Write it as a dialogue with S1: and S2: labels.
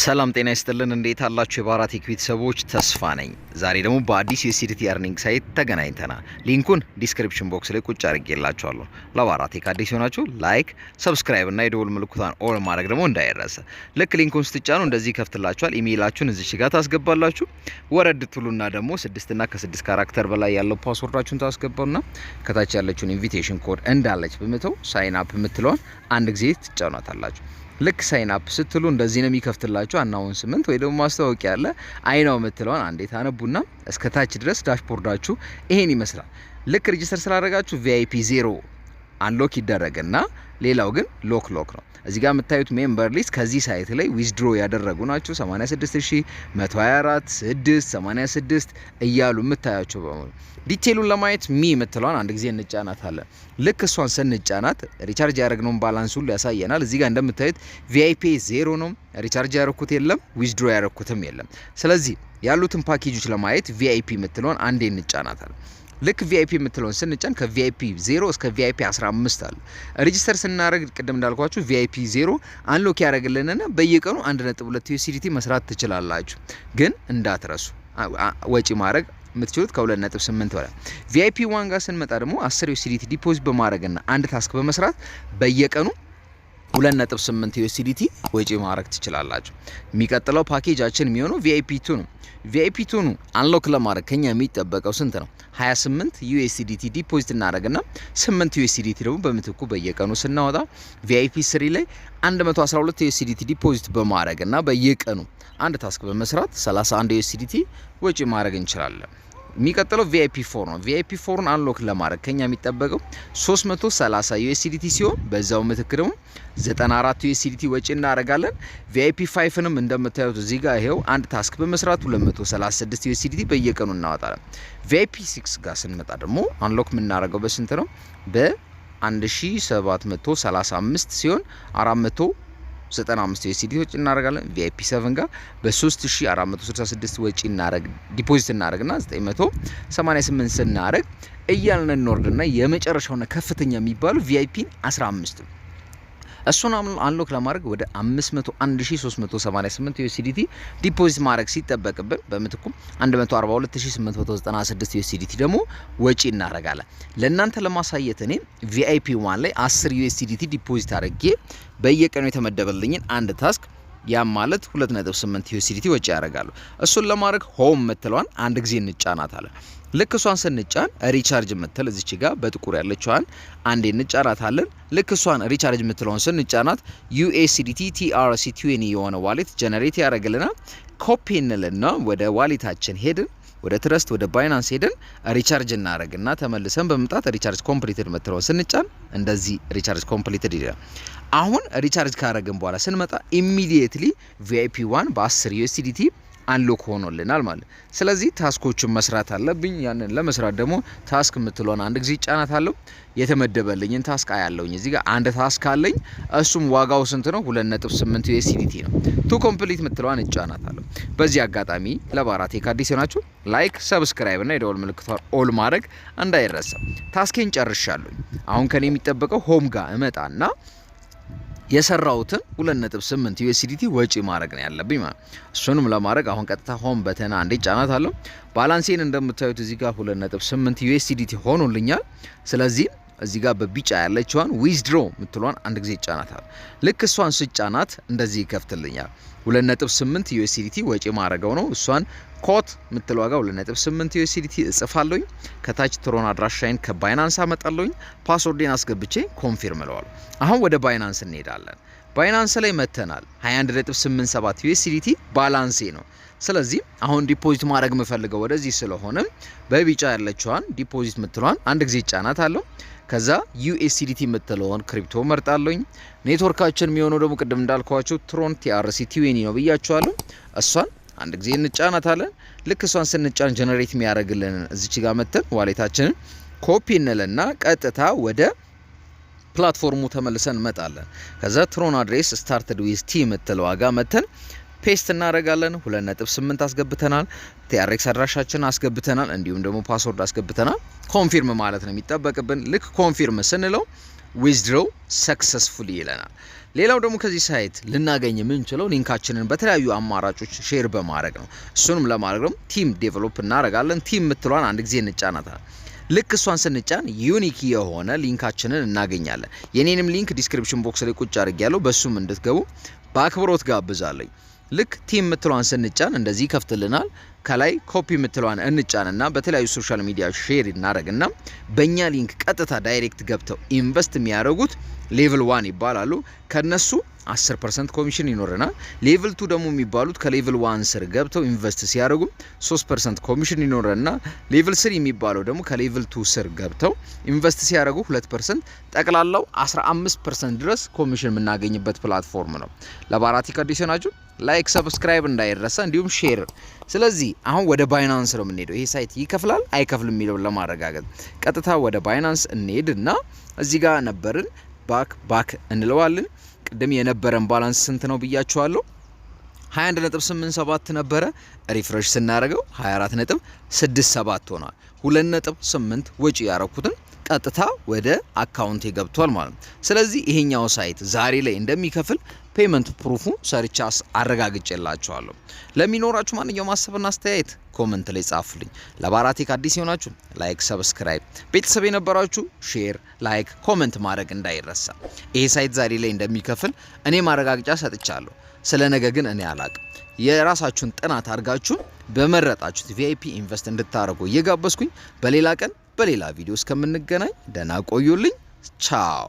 S1: ሰላም ጤና ይስጥልን እንዴት አላችሁ የባራህ ቴክ ቤተሰቦች ተስፋ ነኝ ዛሬ ደግሞ በአዲስ USDT earning ሳይት ተገናኝተናል ሊንኩን ዲስክሪፕሽን ቦክስ ላይ ቁጭ አድርጌላችኋለሁ ለባራህ ቴክ አዲስ ሆናችሁ ላይክ ሰብስክራይብ እና የደውል ምልክቷን ኦል ማድረግ ደግሞ እንዳይረሳ ልክ ሊንኩን ስትጫኑ እንደዚህ ከፍትላችኋል ኢሜይላችሁን እዚህ ጋር ታስገባላችሁ ወረድ ትሉና ደግሞ 6 እና ከ6 ካራክተር በላይ ያለው ፓስወርዳችሁን ታስገባውና ከታች ያለችውን ኢንቪቴሽን ኮድ እንዳለች በመተው ሳይን አፕ የምትለውን አንድ ጊዜ ትጫኗታላችሁ ልክ ሳይን አፕ ስትሉ እንደዚህ ነው የሚከፍትላችሁ አናውንስመንት ወይ ደግሞ ማስታወቂያ አለ አይናው የምትለውን አንዴ ታነቡና እስከ ታች ድረስ ዳሽቦርዳችሁ ይሄን ይመስላል ልክ ሬጂስተር ስላደረጋችሁ VIP 0 አንሎክ ይደረግና ሌላው ግን ሎክ ነው እዚህ ጋር የምታዩት ሜምበር ሊስት ከዚህ ሳይት ላይ ዊዝድሮ ያደረጉ ናቸው 86124 686 እያሉ የምታያቸው በሙሉ ዲቴሉን ለማየት የምትለውን አንድ ጊዜ እንጫናታለን ልክ እሷን ስንጫናት ሪቻርጅ ያደረግነውን ባላንስ ሁሉ ያሳየናል እዚህ ጋር እንደምታዩት VIP 0 ነው ሪቻርጅ ያደረኩት የለም ዊዝድሮ ያደረኩትም የለም ስለዚህ ያሉትን ፓኬጆች ለማየት VIP የምትለውን አንዴ እንጫናታለን ልክ VIP የምትለውን ስንጫን ከVIP 0 እስከ VIP 15 አለ ሬጂስተር ስናደርግ ቅድም እንዳልኳችሁ VIP 0 አንሎክ ያደርግልንና በየቀኑ 1.2 USDT መስራት ትችላላችሁ ግን እንዳትረሱ ወጪ ማድረግ የምትችሉት ከ2.8 በላይ VIP 1 ጋር ስንመጣ ደግሞ 10 USDT ዲፖዚት በማድረግና አንድ ታስክ በመስራት በየቀኑ 2.8 USDT ወጪ ማድረግ ትችላላችሁ የሚቀጥለው ፓኬጃችን የሚሆነው VIP 2 ነው VIP 2 ነው አንሎክ ለማድረግ ከኛ የሚጠበቀው ስንት ነው 28 USDT ዲፖዚት እናደርግና 8 USDT ደግሞ በምትኩ በየቀኑ ስናወጣ VIP 3 ላይ 112 USDT ዲፖዚት በማድረግና በየቀኑ አንድ ታስክ በመስራት 31 USDT ወጪ ማድረግ እንችላለን የሚቀጥለው VIP 4 ነው VIP 4ን አንሎክ ለማድረግ ከኛ የሚጠበቀው 330 USDT ሲሆን በዛው ምትክ ደግሞ 94 USDT ወጪ እናደርጋለን VIP 5ንም እንደምታዩት እዚህ ጋር ይሄው አንድ ታስክ በመስራት 236 USDT በየቀኑ እናወጣለን VIP 6 ጋር ስንመጣ ደግሞ አንሎክ የምናደርገው በስንት ነው በ1735 ሲሆን 495 USDT ወጪ እናደርጋለን VIP 7 ጋር በ3466 ወጪ እናደርግ ዲፖዚት እናደርግና 988 ስናደርግ እያልን እንወርድና የመጨረሻውና ከፍተኛ የሚባለው VIP 15 እሱን አንሎክ ለማድረግ ወደ 501388 USDT ዲፖዚት ማድረግ ሲጠበቅብን በምትኩ 142896 USDT ደግሞ ወጪ እናደርጋለን ለእናንተ ለማሳየት እኔ VIP 1 ላይ 10 USDT ዲፖዚት አድርጌ በየቀኑ የተመደበልኝን አንድ ታስክ ያም ማለት 2.8 USDT ወጪ ያደርጋሉ እሱን ለማድረግ ሆም የምትለዋን አንድ ጊዜ እንጫናታለን ልክ እሷን ስንጫን ሪቻርጅ የምትል እዚች ጋር በጥቁር ያለችዋን አንዴ እንጫናታለን ልክ እሷን ሪቻርጅ የምትለውን ስንጫናት USDT TRC20 የሆነ ዋሌት ጀነሬት ያደርግልናል ኮፒ እንልና ወደ ዋሌታችን ሄድን ወደ ትረስት ወደ ባይናንስ ሄደን ሪቻርጅ እናደርግና ተመልሰን በመምጣት ሪቻርጅ ኮምፕሊትድ የምትለውን ስንጫን እንደዚህ ሪቻርጅ ኮምፕሊትድ ይላል አሁን ሪቻርጅ ካደረግን በኋላ ስንመጣ ኢሚዲየትሊ VIP 1 በ10 USDT አንሎክ ሆኖልናል ማለት ስለዚህ ታስኮችን መስራት አለብኝ ያንን ለመስራት ደግሞ ታስክ የምትለውን አንድ ጊዜ ጫናታለሁ የተመደበልኝን ታስክ አያለውኝ እዚህ ጋር አንድ ታስክ አለኝ እሱም ዋጋው ስንት ነው 2.8 USDT ነው ቱ ኮምፕሊት የምትለውን እጫናታለሁ በዚህ አጋጣሚ ለባራህ ቴክ አዲስ ሆናችሁ ላይክ ሰብስክራይብ እና የደውል ምልክቷን ኦል ማድረግ እንዳይረሳ ታስኬን ጨርሻለሁ አሁን ከኔ የሚጠበቀው ሆም ጋር እመጣና የሰራውትን 2.8 USDT ወጪ ማድረግ ነው ያለብኝ ማለት እሱንም ለማድረግ አሁን ቀጥታ ሆም በተና አንዴ ጫናታለሁ ባላንሴን እንደምታዩት እዚህ ጋር 2.8 USDT ሆኖልኛል ስለዚህ እዚህ ጋር በቢጫ ያለችዋን ዊዝድሮ የምትሏን አንድ ጊዜ ጫናታለሁ ልክ እሷን ስጫናት እንደዚህ ይከፍትልኛል 2.8 USDT ወጪ ማድረገው ነው እሷን ኮት የምትሏጋው 2.8 USDT እጽፋለሁኝ ከታች ትሮን አድራሻዬን ከባይናንስ አመጣለሁኝ ፓስወርዴን አስገብቼ ኮንፊርም እለዋለሁ አሁን ወደ ባይናንስ እንሄዳለን ባይናንስ ላይ መተናል 21.87 USDT ባላንሴ ነው ስለዚህ አሁን ዲፖዚት ማድረግ የምፈልገው ወደዚህ ስለሆነ በቢጫ ያለችዋን ዲፖዚት የምትሏን አንድ ጊዜ ጫናታለሁ ከዛ USDT የምትለውን ክሪፕቶ መርጣለሁኝ ኔትወርካችን የሚሆነው ደግሞ ቅድም እንዳልኳችሁ ትሮን TRC20 ነው ብያችኋለሁ እሷን አንድ ጊዜ እንጫናታለን ልክ እሷን ስንጫን ጀነሬት የሚያደርግልን እዚች ጋር መተን ዋሌታችንን ኮፒ እንለና ቀጥታ ወደ ፕላትፎርሙ ተመልሰን እንመጣለን ከዛ ትሮን አድሬስ ስታርትድ ዊዝ ቲ የምትለው ዋጋ መተን ፔስት እናደርጋለን 2.8 አስገብተናል TRX አድራሻችን አስገብተናል እንዲሁም ደግሞ ፓስወርድ አስገብተናል ኮንፊርም ማለት ነው የሚጠበቅብን ልክ ኮንፊርም ስንለው withdraw successfully ይለናል። ሌላው ደግሞ ከዚህ ሳይት ልናገኝ የምንችለው ሊንካችንን በተለያዩ አማራጮች ሼር በማድረግ ነው። እሱንም ለማድረግ ነው ቲም ዴቨሎፕ እናደርጋለን። ቲም የምትሏን አንድ ጊዜ እንጫናታለን። ልክ እሷን ስንጫን ዩኒክ የሆነ ሊንካችንን እናገኛለን። የኔንም ሊንክ ዲስክሪፕሽን ቦክስ ላይ ቁጭ አድርጌያለሁ፣ በሱም እንድትገቡ በአክብሮት ጋብዛለሁ። ልክ ቲም የምትሏን ስንጫን እንደዚህ ይከፍትልናል። ከላይ ኮፒ የምትሏን እንጫንና በተለያዩ ሶሻል ሚዲያ ሼር እናደርግና በእኛ ሊንክ ቀጥታ ዳይሬክት ገብተው ኢንቨስት የሚያደርጉት ሌቭል 1 ይባላሉ። ከነሱ 10% ኮሚሽን ይኖረናል። ሌቭል 2 ደግሞ የሚባሉት ከሌቭል 1 ስር ገብተው ኢንቨስት ሲያደርጉ 3% ኮሚሽን ይኖረና ሌቭል 3 የሚባለው ደግሞ ከሌቭል 2 ስር ገብተው ኢንቨስት ሲያደርጉ 2%፣ ጠቅላላው 15% ድረስ ኮሚሽን የምናገኝበት ፕላትፎርም ነው። ለባራህ ቴክ አዲስ ናችሁ፣ ላይክ ሰብስክራይብ እንዳይረሳ፣ እንዲሁም ሼር። ስለዚህ አሁን ወደ ባይናንስ ነው የምንሄደው። ይሄ ሳይት ይከፍላል አይከፍልም የሚለውን ለማረጋገጥ ቀጥታ ወደ ባይናንስ እንሄድና እዚህ ጋር ነበርን ባክ እንለዋለን። ቅድም የነበረን ባላንስ ስንት ነው ብያችኋለሁ? 21.87 ነበረ። ሪፍሬሽ ስናደርገው 24.67 ሆኗል። 2.8 ወጪ ያረኩትን ቀጥታ ወደ አካውንቴ ገብቷል ማለት ነው። ስለዚህ ይሄኛው ሳይት ዛሬ ላይ እንደሚከፍል ፔመንት ፕሩፉ ሰርቻስ አረጋግጬላችኋለሁ። ለሚኖራችሁ ማንኛውም ሀሳብና አስተያየት ኮሜንት ላይ ጻፉልኝ። ለባራህ ቴክ አዲስ የሆናችሁ ላይክ ሰብስክራይብ፣ ቤተሰብ የነበራችሁ ሼር ላይክ ኮሜንት ማድረግ እንዳይረሳ። ይሄ ሳይት ዛሬ ላይ እንደሚከፍል እኔ ማረጋግጫ ሰጥቻለሁ። ስለ ነገ ግን እኔ አላቅም። የራሳችሁን ጥናት አድርጋችሁ በመረጣችሁት ቪአይፒ ኢንቨስት እንድታደርጉ እየጋበዝኩኝ በሌላ ቀን በሌላ ቪዲዮ እስከምንገናኝ ደህና ቆዩልኝ። ቻው